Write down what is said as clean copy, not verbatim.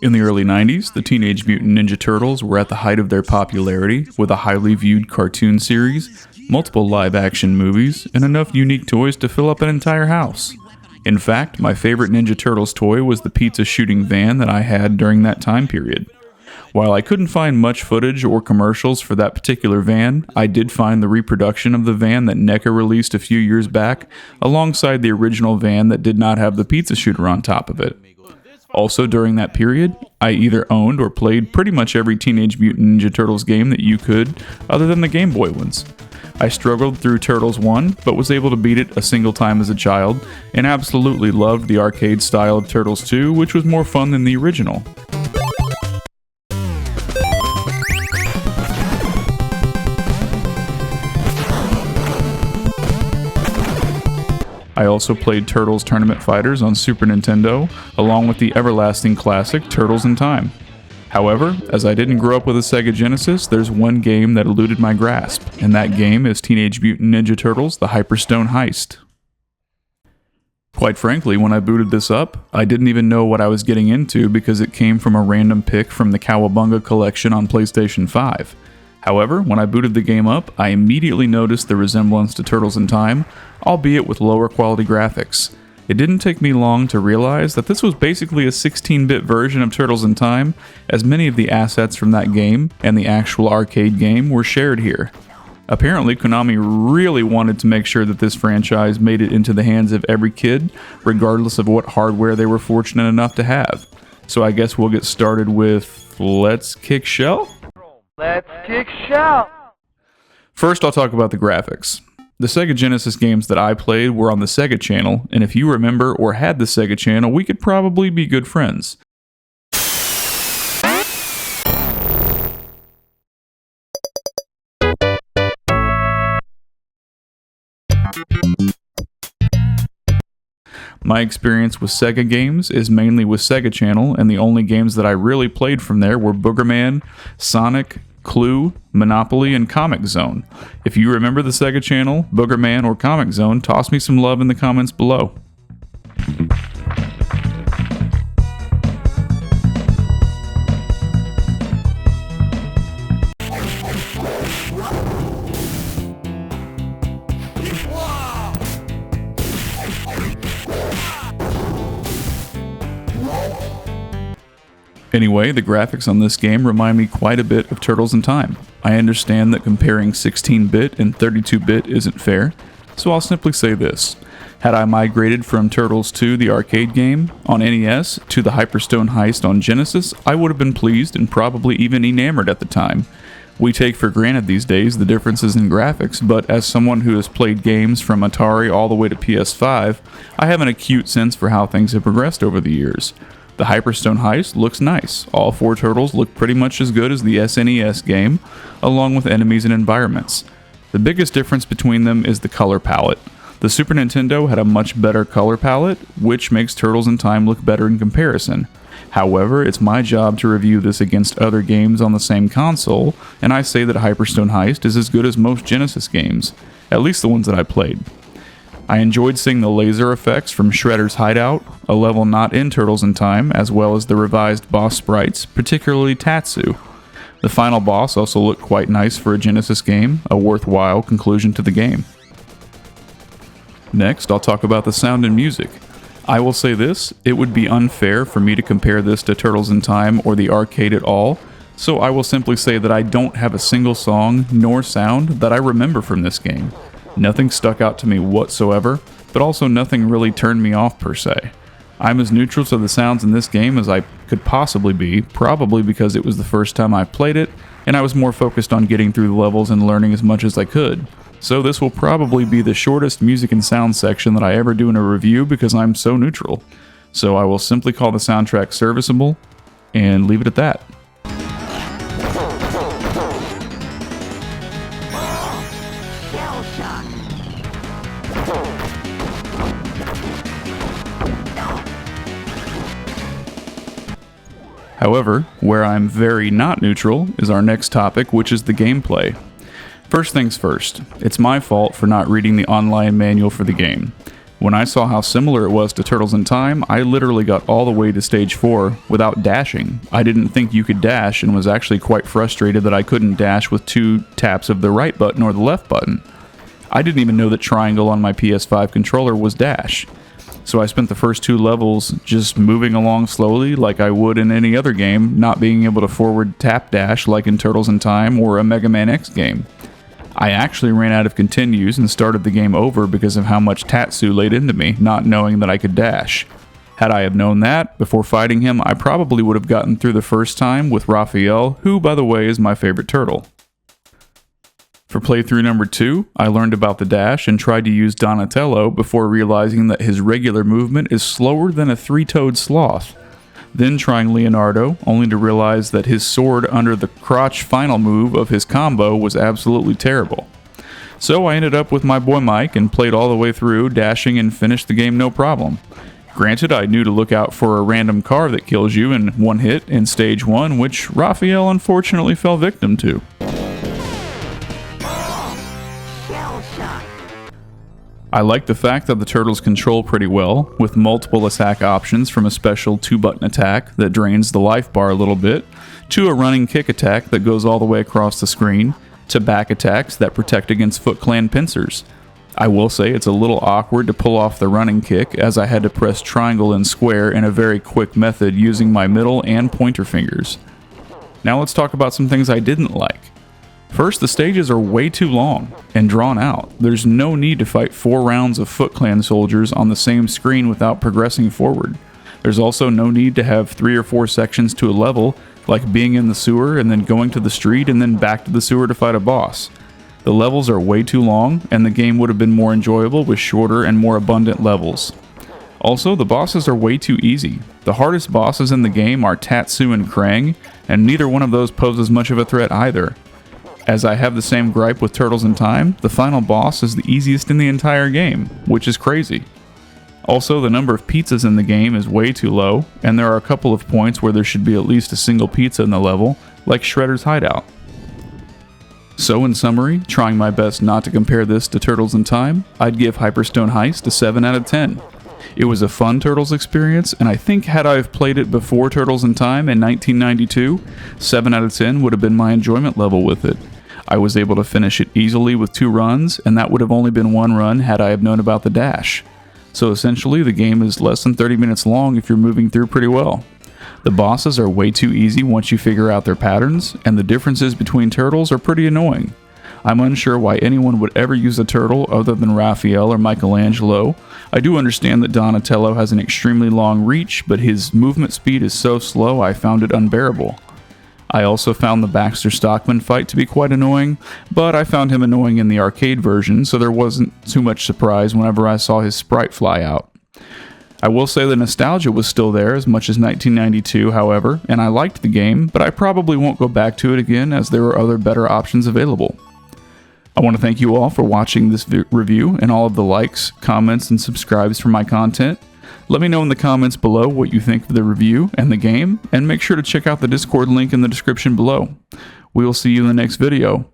In the early 90s, the Teenage Mutant Ninja Turtles were at the height of their popularity, with a highly viewed cartoon series, multiple live-action movies, and enough unique toys to fill up an entire house. In fact, my favorite Ninja Turtles toy was the pizza shooting van that I had during that time period. While I couldn't find much footage or commercials for that particular van, I did find the reproduction of the van that NECA released a few years back, alongside the original van that did not have the pizza shooter on top of it. Also during that period, I either owned or played pretty much every Teenage Mutant Ninja Turtles game that you could, other than the Game Boy ones. I struggled through Turtles 1, but was able to beat it a single time as a child, and absolutely loved the arcade style of Turtles 2, which was more fun than the original. I also played Turtles Tournament Fighters on Super Nintendo, along with the everlasting classic Turtles in Time. However, as I didn't grow up with a Sega Genesis, there's one game that eluded my grasp, and that game is Teenage Mutant Ninja Turtles: The Hyperstone Heist. Quite frankly, when I booted this up, I didn't even know what I was getting into because it came from a random pick from the Cowabunga collection on PlayStation 5. However, when I booted the game up, I immediately noticed the resemblance to Turtles in Time, albeit with lower quality graphics. It didn't take me long to realize that this was basically a 16-bit version of Turtles in Time, as many of the assets from that game and the actual arcade game were shared here. Apparently, Konami really wanted to make sure that this franchise made it into the hands of every kid, regardless of what hardware they were fortunate enough to have. So I guess we'll get started with Let's Kick Shell? Let's kick shell! First, I'll talk about the graphics. The Sega Genesis games that I played were on the Sega channel, and if you remember or had the Sega channel, we could probably be good friends. My experience with Sega games is mainly with Sega Channel, and the only games that I really played from there were Boogerman, Sonic, Clue, Monopoly, and Comic Zone. If you remember the Sega Channel, Boogerman, or Comic Zone, toss me some love in the comments below. Anyway, the graphics on this game remind me quite a bit of Turtles in Time. I understand that comparing 16-bit and 32-bit isn't fair, so I'll simply say this. Had I migrated from Turtles 2, the arcade game, on NES, to the Hyperstone Heist on Genesis, I would have been pleased and probably even enamored at the time. We take for granted these days the differences in graphics, but as someone who has played games from Atari all the way to PS5, I have an acute sense for how things have progressed over the years. The Hyperstone Heist looks nice. All four turtles look pretty much as good as the SNES game, along with enemies and environments. The biggest difference between them is the color palette. The Super Nintendo had a much better color palette, which makes Turtles in Time look better in comparison. However, it's my job to review this against other games on the same console, and I say that Hyperstone Heist is as good as most Genesis games, at least the ones that I played. I enjoyed seeing the laser effects from Shredder's hideout, a level not in Turtles in Time, as well as the revised boss sprites, particularly Tatsu. The final boss also looked quite nice for a Genesis game, a worthwhile conclusion to the game. Next, I'll talk about the sound and music. I will say this, it would be unfair for me to compare this to Turtles in Time or the arcade at all, so I will simply say that I don't have a single song nor sound that I remember from this game. Nothing stuck out to me whatsoever, but also nothing really turned me off per se. I'm as neutral to the sounds in this game as I could possibly be, probably because it was the first time I played it, and I was more focused on getting through the levels and learning as much as I could. So this will probably be the shortest music and sound section that I ever do in a review because I'm so neutral. So I will simply call the soundtrack serviceable, and leave it at that. However, where I'm very not neutral is our next topic, which is the gameplay. First things first, it's my fault for not reading the online manual for the game. When I saw how similar it was to Turtles in Time, I literally got all the way to stage 4 without dashing. I didn't think you could dash and was actually quite frustrated that I couldn't dash with 2 taps of the right button or the left button. I didn't even know that triangle on my PS5 controller was dash. So I spent the first 2 levels just moving along slowly like I would in any other game, not being able to forward tap dash like in Turtles in Time or a Mega Man X game. I actually ran out of continues and started the game over because of how much Tatsu laid into me, not knowing that I could dash. Had I have known that, before fighting him, I probably would have gotten through the first time with Raphael, who, by the way, is my favorite turtle. For playthrough number 2, I learned about the dash and tried to use Donatello before realizing that his regular movement is slower than a 3-toed sloth. Then trying Leonardo, only to realize that his sword under the crotch final move of his combo was absolutely terrible. So I ended up with my boy Mike and played all the way through, dashing and finished the game no problem. Granted, I knew to look out for a random car that kills you in one hit in stage 1, which Raphael unfortunately fell victim to. I like the fact that the turtles control pretty well, with multiple attack options from a special 2-button attack that drains the life bar a little bit, to a running kick attack that goes all the way across the screen, to back attacks that protect against Foot Clan pincers. I will say it's a little awkward to pull off the running kick, as I had to press triangle and square in a very quick method using my middle and pointer fingers. Now let's talk about some things I didn't like. First, the stages are way too long and drawn out. There's no need to fight 4 rounds of Foot Clan soldiers on the same screen without progressing forward. There's also no need to have 3 or 4 sections to a level, like being in the sewer and then going to the street and then back to the sewer to fight a boss. The levels are way too long, and the game would have been more enjoyable with shorter and more abundant levels. Also, the bosses are way too easy. The hardest bosses in the game are Tatsu and Krang, and neither one of those poses much of a threat either. As I have the same gripe with Turtles in Time, the final boss is the easiest in the entire game, which is crazy. Also, the number of pizzas in the game is way too low, and there are a couple of points where there should be at least a single pizza in the level, like Shredder's hideout. So in summary, trying my best not to compare this to Turtles in Time, I'd give Hyperstone Heist a 7 out of 10. It was a fun Turtles experience, and I think had I have played it before Turtles in Time in 1992, 7 out of 10 would have been my enjoyment level with it. I was able to finish it easily with 2 runs, and that would have only been 1 run had I have known about the dash. So essentially, the game is less than 30 minutes long if you're moving through pretty well. The bosses are way too easy once you figure out their patterns, and the differences between turtles are pretty annoying. I'm unsure why anyone would ever use a turtle other than Raphael or Michelangelo. I do understand that Donatello has an extremely long reach, but his movement speed is so slow I found it unbearable. I also found the Baxter Stockman fight to be quite annoying, but I found him annoying in the arcade version, so there wasn't too much surprise whenever I saw his sprite fly out. I will say the nostalgia was still there as much as 1992, however, and I liked the game, but I probably won't go back to it again as there are other better options available. I want to thank you all for watching this review and all of the likes, comments, and subscribes for my content. Let me know in the comments below what you think of the review and the game, and make sure to check out the Discord link in the description below. We will see you in the next video.